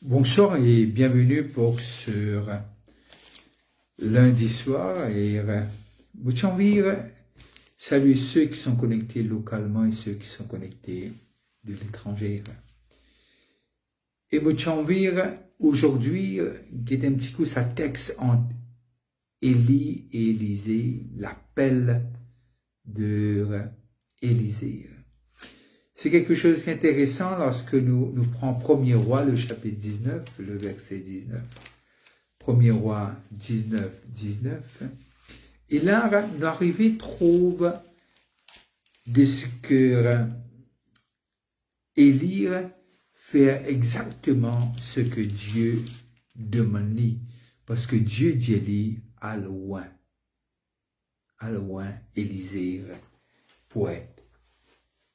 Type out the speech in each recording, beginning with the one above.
Bonsoir et bienvenue pour ce lundi soir. J'ai envie de saluer ceux qui sont connectés localement et ceux qui sont connectés de l'étranger. Et j'ai envie aujourd'hui qui un petit coup sa texte entre Élie et Élisée, l'appel de Élisée. C'est quelque chose d'intéressant lorsque nous prenons 1er roi, le chapitre 19, le verset 19. 1er roi 19, 19. Et là, nous arrivons trouve de ce que Élie fait exactement ce que Dieu demande. Parce que Dieu dit Élie à loin Élisée pour être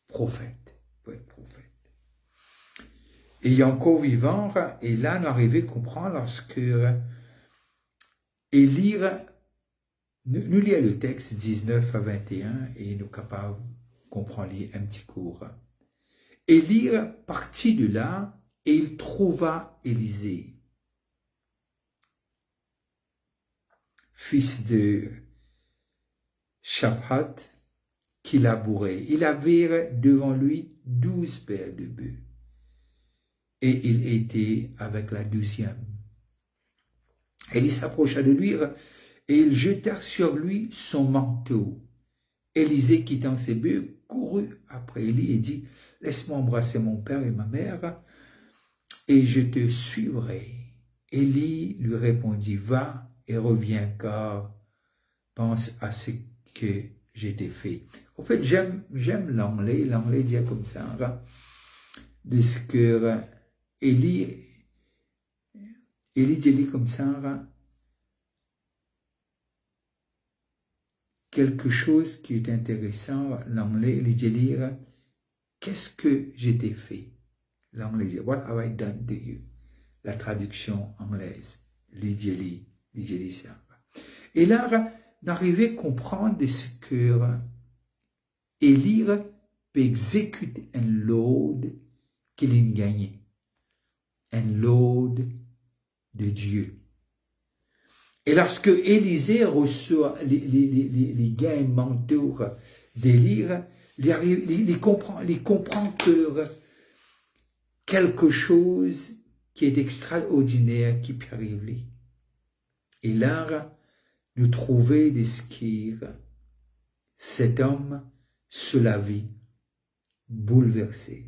prophète. Et il est encore vivant, et là, nous arrivons à comprendre lorsque Élie, nous lisons le texte 19 à 21, et nous sommes capables de comprendre un petit cours. Élie partit de là, et il trouva Élisée, fils de Shaphat, qui labourait. Il avait devant lui 12 paires de bœufs. Et il était avec la 12e. Élie s'approcha de lui et il jeta sur lui son manteau. Élisée, quittant ses bœufs, courut après Élie et dit, « Laisse-moi embrasser mon père et ma mère, et je te suivrai. » Élie lui répondit, « Va et reviens, car pense à ce que je t'ai fait. » En fait, j'aime l'anglais dit comme ça, de ce que Élie dit comme ça, quelque chose qui est intéressant, l'anglais, il dit, qu'est-ce que je t'ai fait? L'anglais dit, what have I done to you? La traduction anglaise, lui dit ça. Et là, d'arriver à comprendre de ce que Élie peut exécuter un load qu'il a gagné. Un load de Dieu. Et lorsque Élisée reçoit les gains mentaux d'Élie, il comprend que quelque chose qui est extraordinaire qui peut arriver. Et là, nous trouvons de ce qui cet homme se la vie bouleversé.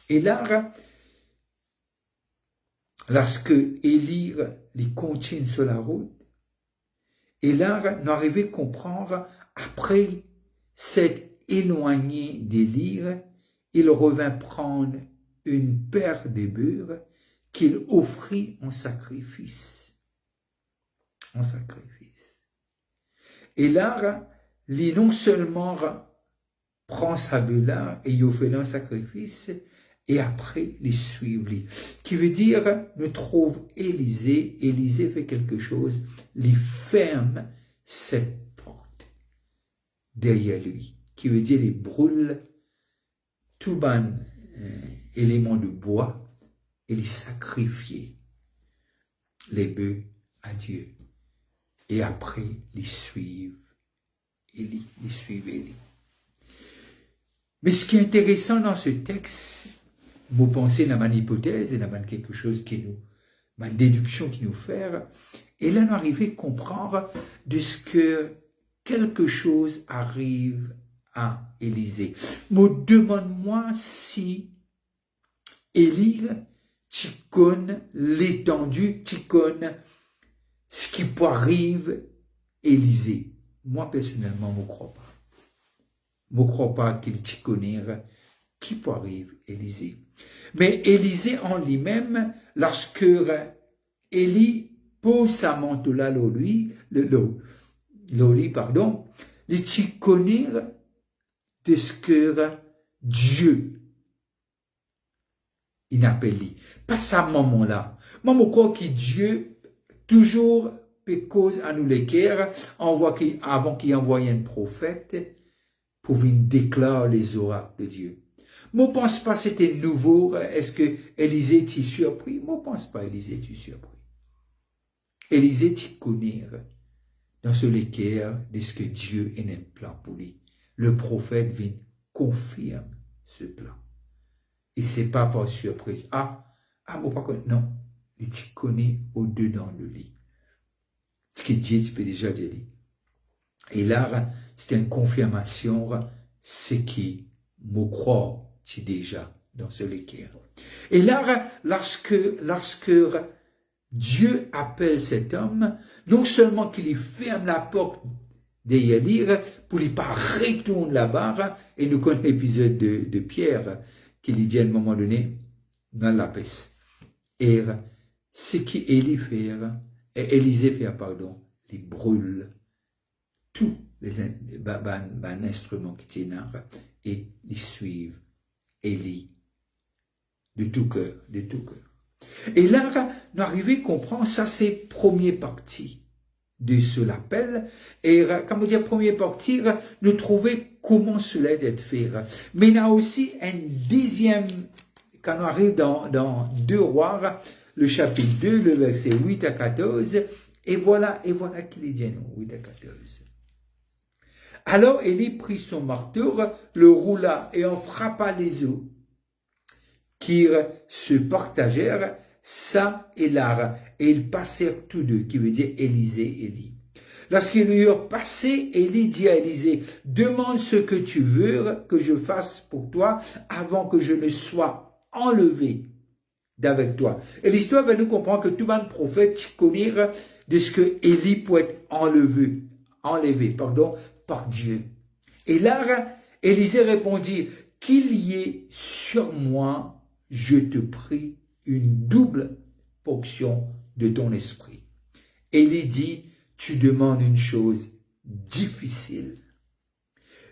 Et là, lorsque Élie les continue sur la route, et là, nous arrivons à comprendre, après s'être éloigné d'Élie, il revint prendre une paire de bœufs qu'il offrit en sacrifice. Et là, il non seulement prend sa bœuf et il fait un sacrifice, et après les suivre. Qui veut dire, nous trouve Élisée fait quelque chose, il ferme cette porte derrière lui. Qui veut dire, il brûle tout ban élément de bois et il sacrifie les bœufs à Dieu. Et après, ils suivent Élie. Mais ce qui est intéressant dans ce texte, vous pensez dans ma hypothèse et dans quelque chose ma déduction qui nous fait, et là nous arrivons à comprendre de ce que quelque chose arrive à Élisée. Me demande-moi si Élie, tu connais l'étendue, tu connais ce qui peut arriver à Élisée. Moi personnellement, je ne crois pas. Je ne crois pas qu'il t'y connaît qui peut arriver à Élisée. Mais Élisée en lui-même, lorsque Élie pose sa manteau là, il t'y connaît de ce que Dieu il appelle lui. Pas ça moment-là. Moi, je crois que Dieu toujours peut cause à nous les guerres avant qu'il envoie un prophète pour venir déclarer les oracles de Dieu. Moi, pense pas c'était nouveau. Est-ce que Élisée t'y surpris? Moi, pense pas Élisée t'y surpris. Élisée t'y connaît dans ce l'équerre de ce que Dieu est un plan pour lui. Le prophète vient confirme ce plan. Et c'est pas par surprise. Moi pas connaître. Non. Il t'y connaît au-dedans de lui. Ce que Dieu tu peux déjà dire. Et là, c'est une confirmation, ce qui me croit déjà dans ce l'équerre. Et là, lorsque Dieu appelle cet homme, non seulement qu'il lui ferme la porte d'Élie pour lui pas retourner là-bas, et nous connaissons l'épisode de Pierre, qui lui dit à un moment donné, dans la paix. Et ce qu'Élisée fait, il brûle tous les instruments qui tiennent et ils suivent Élie de tout cœur, de tout cœur. Et là, nous arrivons à comprendre, ça c'est première partie de ce l'appel. Et comme on dit, première partie, nous trouvons comment cela doit être fait. Mais il y a aussi un deuxième, quand on arrive dans 2 Rois, le chapitre 2, le verset 8 à 14, et voilà qu'il est dit, 8 à 14. Alors Élie prit son marteau, le roula et en frappa les eaux, qui se partagèrent, ça et là, et ils passèrent tous deux, qui veut dire Élisée et Élie. Lorsqu'ils eurent passé, Élie dit à Élisée, demande ce que tu veux que je fasse pour toi avant que je ne sois enlevé d'avec toi. Et l'histoire va nous comprendre que tout le prophète connaît de ce que Élie peut être enlevé, par Dieu. Et là, Élisée répondit, qu'il y ait sur moi, je te prie, une double portion de ton esprit. Élie dit, tu demandes une chose difficile.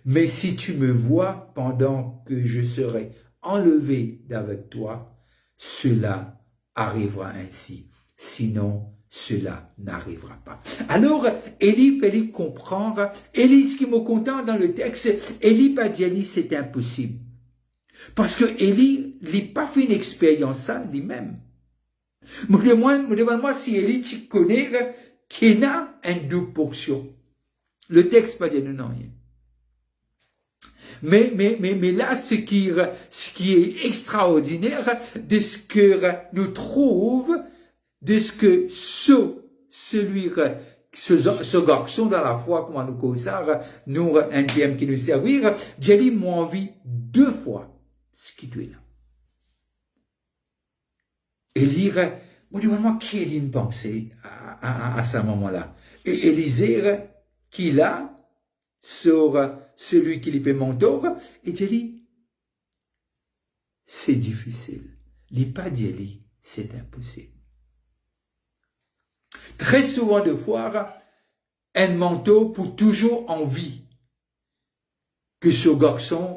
Mais si tu me vois pendant que je serai enlevé d'avec toi, cela arrivera ainsi. Sinon, cela n'arrivera pas. Alors, Élie fait comprendre, Élie, ce qui me content dans le texte, Élie pas dit, c'est impossible. Parce que Élie n'a pas fait une expérience ça lui-même. Me demande-moi si Élie, tu connais qu'il y a une double portion. Le texte pas dit non, rien. Mais là, ce qui est extraordinaire de ce que nous trouve, de ce que ce garçon dans la foi, comment nous cause ça, nous, un thème qui nous servir, Jélie m'a envie 2 fois ce qui est là. Et lire, moi, qui est une pensée à ce moment-là? Et Élisée, qui là, sur celui qui lui fait mentor, et Jélie, c'est difficile. Il pas Jélie, c'est impossible. Très souvent de fois, un mentor pour toujours en vie que ce garçon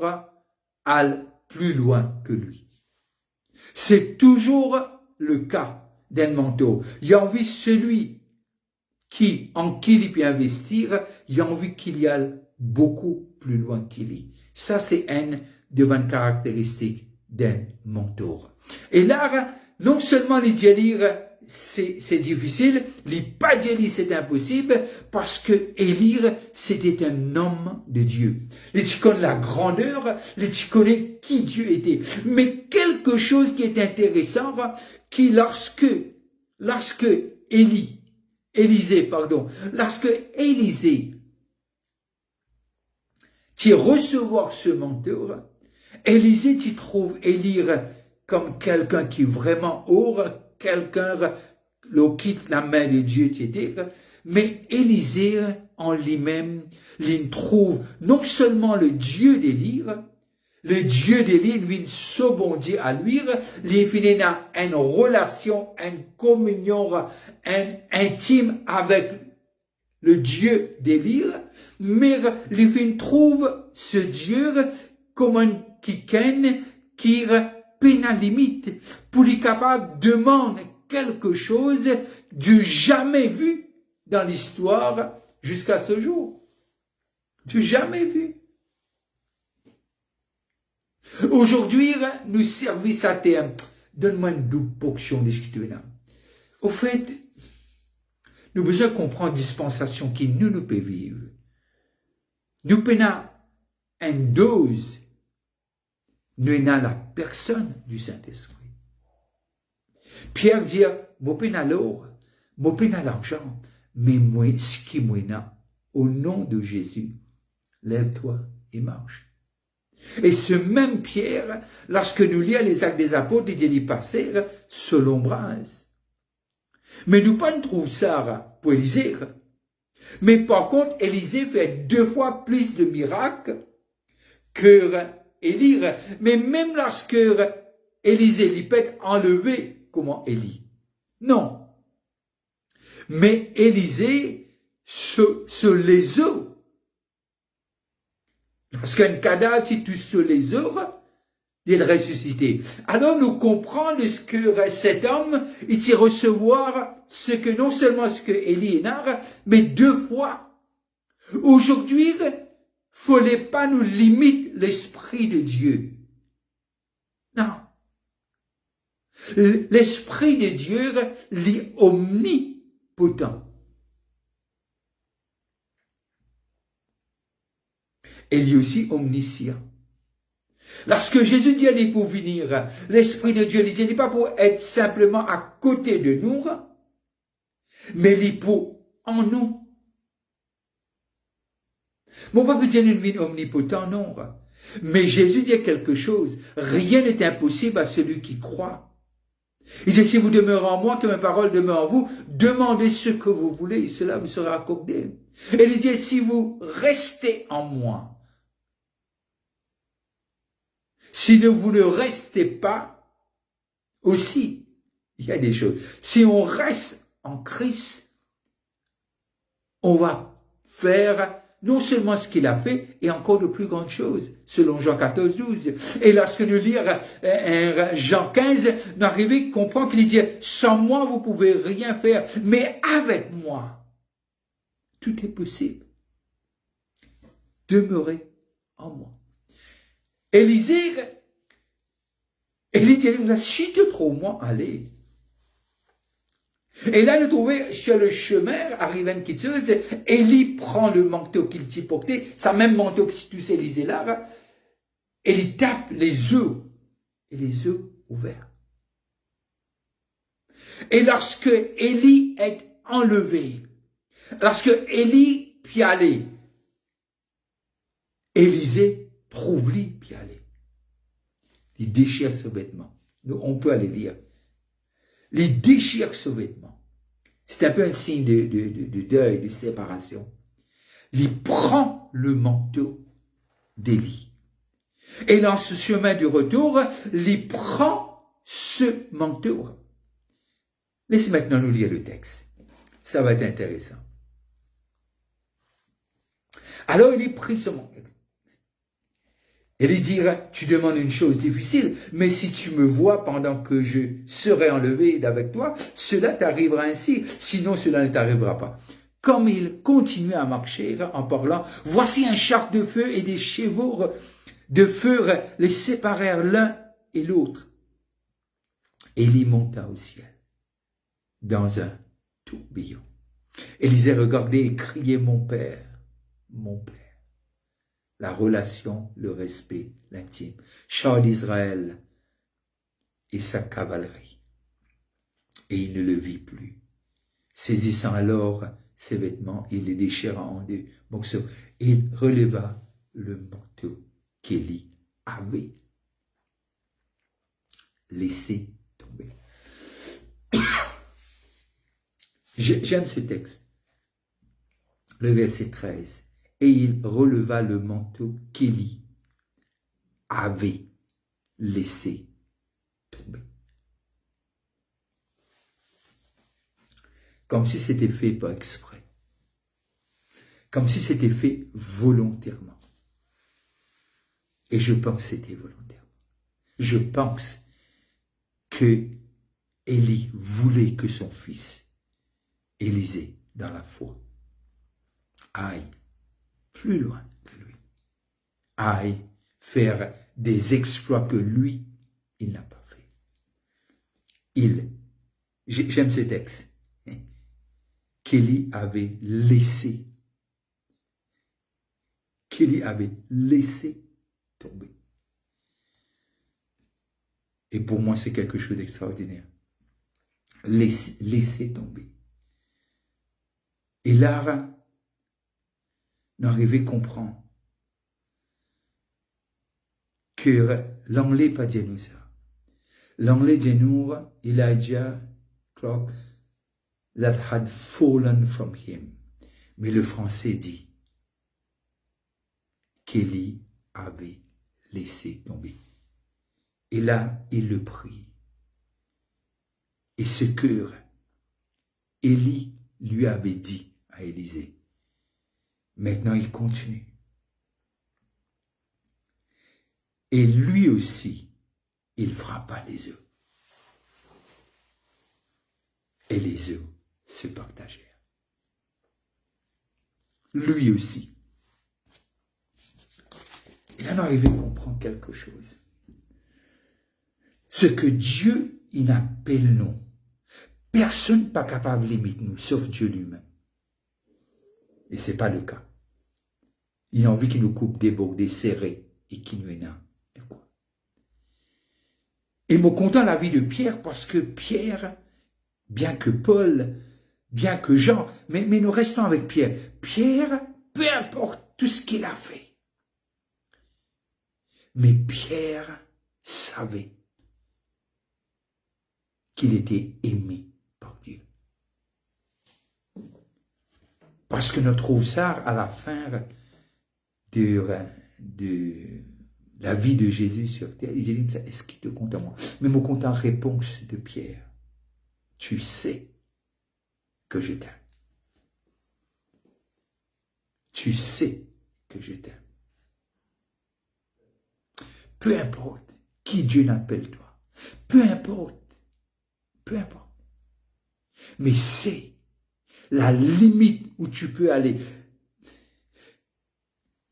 aille plus loin que lui. C'est toujours le cas d'un mentor. Il a envie celui en qui il peut investir, il a envie qu'il y aille beaucoup plus loin qu'il y. Ça, c'est une des bonnes caractéristiques d'un mentor. Et là, non seulement les lire c'est difficile, les pas dire c'est impossible, parce que Élie, c'était un homme de Dieu. Tu connais la grandeur, tu connais qui Dieu était. Mais quelque chose qui est intéressant, qui lorsque Élisée, tu recevoir ce mentor, Élisée, tu trouves Élie comme quelqu'un qui vraiment quelqu'un le quitte la main de Dieu, etc. Mais Élisée, en lui-même, il trouve non seulement le Dieu d'Élie, le Dieu d'Élie, lui, s'obondit à lui, il finit dans une relation, une communion, intime avec le Dieu d'Élie, mais il trouve ce Dieu comme un qui peine à limite, pour lui capable de demander quelque chose du jamais vu dans l'histoire jusqu'à ce jour. Du jamais vu. Aujourd'hui, nous service à terme. Donne-moi une double portion de ce qui te vient. Au fait, nous avons besoin de comprendre la dispensation qui nous peut vivre. Nous avons une dose, nous avons la personne du Saint-Esprit. Pierre dit, moi peine alors, moi peine à l'argent, mais moi, ce qui moi au nom de Jésus, lève-toi et marche. Et ce même Pierre, lorsque nous lisons les actes des apôtres, il dit passer selon l'ombrage. Mais nous pas trouver ça pour Élisée. Mais par contre, Élisée fait 2 fois plus de miracles que Élie. Mais même lorsque Élisée lui peut être enlevé, comment Élie? Non. Mais Élisée se les eaux. Parce qu'un cadavre qui touche sur les œuvres, il est ressuscité. Alors nous comprenons ce que cet homme, il y recevoir ce que non seulement ce que Élie est nar, mais 2 fois. Aujourd'hui, fallait pas nous limiter l'Esprit de Dieu. Non. L'Esprit de Dieu est omnipotent. Et il est aussi omniscient. Lorsque Jésus dit aller pour venir, l'Esprit de Dieu, il n'est pas pour être simplement à côté de nous, mais il est pour en nous. Mon papa dit une vie omnipotent, non. Mais Jésus dit quelque chose. Rien n'est impossible à celui qui croit. Il dit, si vous demeurez en moi, que mes paroles demeurent en vous, demandez ce que vous voulez, et cela vous sera accordé. Et il dit, si vous restez en moi, si vous ne restez pas, aussi, il y a des choses. Si on reste en Christ, on va faire non seulement ce qu'il a fait, et encore de plus grandes choses, selon Jean 14, 12. Et lorsque nous lisons Jean 15, nous arrivons à comprendre qu'il dit, sans moi, vous pouvez rien faire, mais avec moi, tout est possible. Demeurez en moi. Élisée dit, si tu trouves moi, allez. Et là, nous trouvons sur le chemin, arrive une quitteuse, Élie prend le manteau qu'il t'y portait, ça même manteau qui touche Élisée là, et il tape les œufs, et les œufs ouverts. Et lorsque Élie est enlevé, lorsque Élie pialé, Élisée trouve-lui pialé. Il déchire ce vêtement. Nous, on peut aller lire. Il déchire ce vêtement. C'est un peu un signe de deuil, de séparation. Il prend le manteau d'Élie. Et dans ce chemin du retour, il prend ce manteau. Laisse maintenant nous lire le texte. Ça va être intéressant. Alors il prit ce manteau. Et il dira, tu demandes une chose difficile, mais si tu me vois pendant que je serai enlevé d'avec toi, cela t'arrivera ainsi, sinon cela ne t'arrivera pas. Comme il continuait à marcher en parlant, voici un char de feu et des chevaux de feu les séparèrent l'un et l'autre. Élie monta au ciel, dans un tourbillon. Élisée regardait et criait, mon Père, mon Père. La relation, le respect, l'intime. Char d'Israël et sa cavalerie. Et il ne le vit plus. Saisissant alors ses vêtements, il les déchira en 2 morceaux. Il releva le manteau qu'Élie avait laissé tomber. J'aime ce texte. Le verset 13. Et il releva le manteau qu'Élie avait laissé tomber. Comme si c'était fait pas exprès. Comme si c'était fait volontairement. Et je pense que c'était volontairement. Je pense que Élie voulait que son fils, Élisée, dans la foi, aille plus loin que lui, aille faire des exploits que lui, il n'a pas fait. J'aime ce texte, qu'Élie avait laissé tomber. Et pour moi, c'est quelque chose d'extraordinaire. Laisser tomber. Et là, n'arrivait à comprendre que l'anglais pas dit nous ça. L'anglais dit nous, Elijah clock that had fallen from him. Mais le français dit qu'Élie avait laissé tomber. Et là, il le prie. Et ce cœur, Élie lui avait dit à Élisée. Maintenant, il continue. Et lui aussi, il frappa les œufs. Et les œufs se partagèrent. Lui aussi. Il en arrivé à comprendre quelque chose. Ce que Dieu, il appelle nous. Personne n'est pas capable de limiter nous, sauf Dieu lui-même. Et ce n'est pas le cas. Il a envie qu'il nous coupe des bordés serrés et qu'il nous énerve. Et me content la vie de Pierre parce que Pierre, bien que Paul, bien que Jean, mais nous restons avec Pierre. Pierre, peu importe tout ce qu'il a fait. Mais Pierre savait qu'il était aimé par Dieu. Parce que notre trouve ça à la fin de la vie de Jésus sur terre. Il dit, est-ce qu'il te compte à moi? Mais me compte en réponse de Pierre. Tu sais que je t'aime. Tu sais que je t'aime. Peu importe qui Dieu n'appelle toi. Peu importe. Mais c'est la limite où tu peux aller.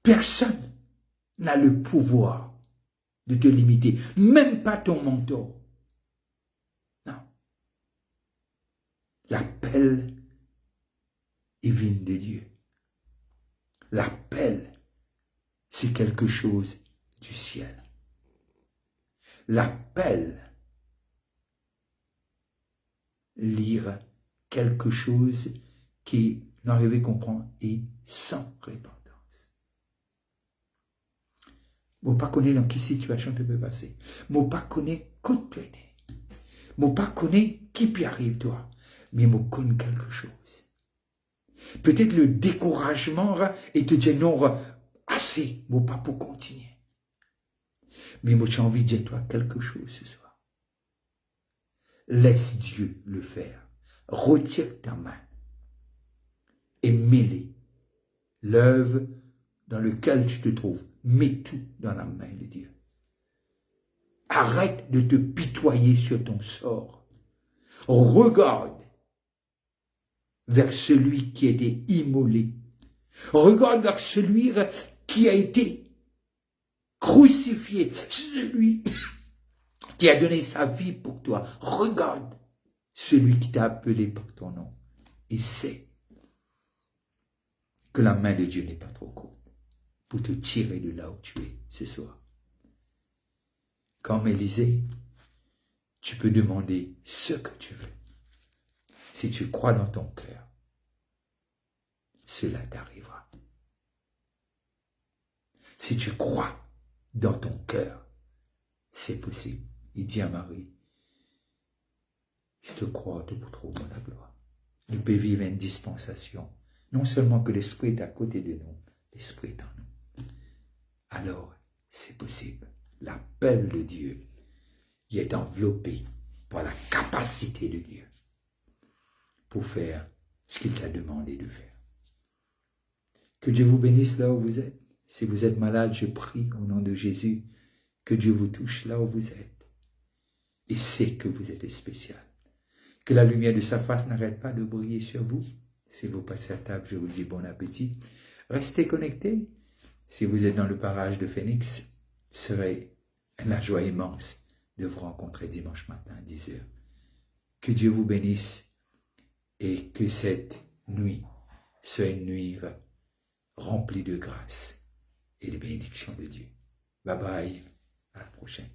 Personne n'a le pouvoir de te limiter. Même pas ton mentor. Non. L'appel est vient de Dieu. L'appel, c'est quelque chose du ciel. L'appel, lire quelque chose qui n'arrivait à comprendre et sans repentance. Moi, pas connaître dans quelle situation tu peux passer. Moi, pas connaître quand tu étais. Moi, pas connaître qui peut arriver toi. Mais moi, connais quelque chose. Peut-être le découragement et te dire non, assez, moi, pas pour continuer. Mais moi, j'ai envie de dire toi quelque chose ce soir. Laisse Dieu le faire. Retire ta main et mets-les. L'œuvre dans laquelle tu te trouves, mets tout dans la main de Dieu. Arrête de te pitoyer sur ton sort. Regarde vers celui qui a été immolé. Regarde vers celui qui a été crucifié. Celui qui a donné sa vie pour toi. Regarde celui qui t'a appelé par ton nom. Et sais que la main de Dieu n'est pas trop courte pour te tirer de là où tu es ce soir. Comme Élisée, tu peux demander ce que tu veux. Si tu crois dans ton cœur, cela t'arrivera. Si tu crois dans ton cœur, c'est possible. Il dit à Marie, si tu crois, tu peux trouver la gloire. Nous pouvons vivre une dispensation. Non seulement que l'Esprit est à côté de nous, l'Esprit est en nous. Alors, c'est possible. L'appel de Dieu, il est enveloppé par la capacité de Dieu pour faire ce qu'il t'a demandé de faire. Que Dieu vous bénisse là où vous êtes. Si vous êtes malade, je prie au nom de Jésus que Dieu vous touche là où vous êtes. Et sait que vous êtes spécial. Que la lumière de sa face n'arrête pas de briller sur vous. Si vous passez à table, je vous dis bon appétit. Restez connectés. Si vous êtes dans le parage de Phoenix, serait la joie immense de vous rencontrer dimanche matin à 10 heures. Que Dieu vous bénisse et que cette nuit soit une nuit remplie de grâce et de bénédictions de Dieu. Bye bye, à la prochaine.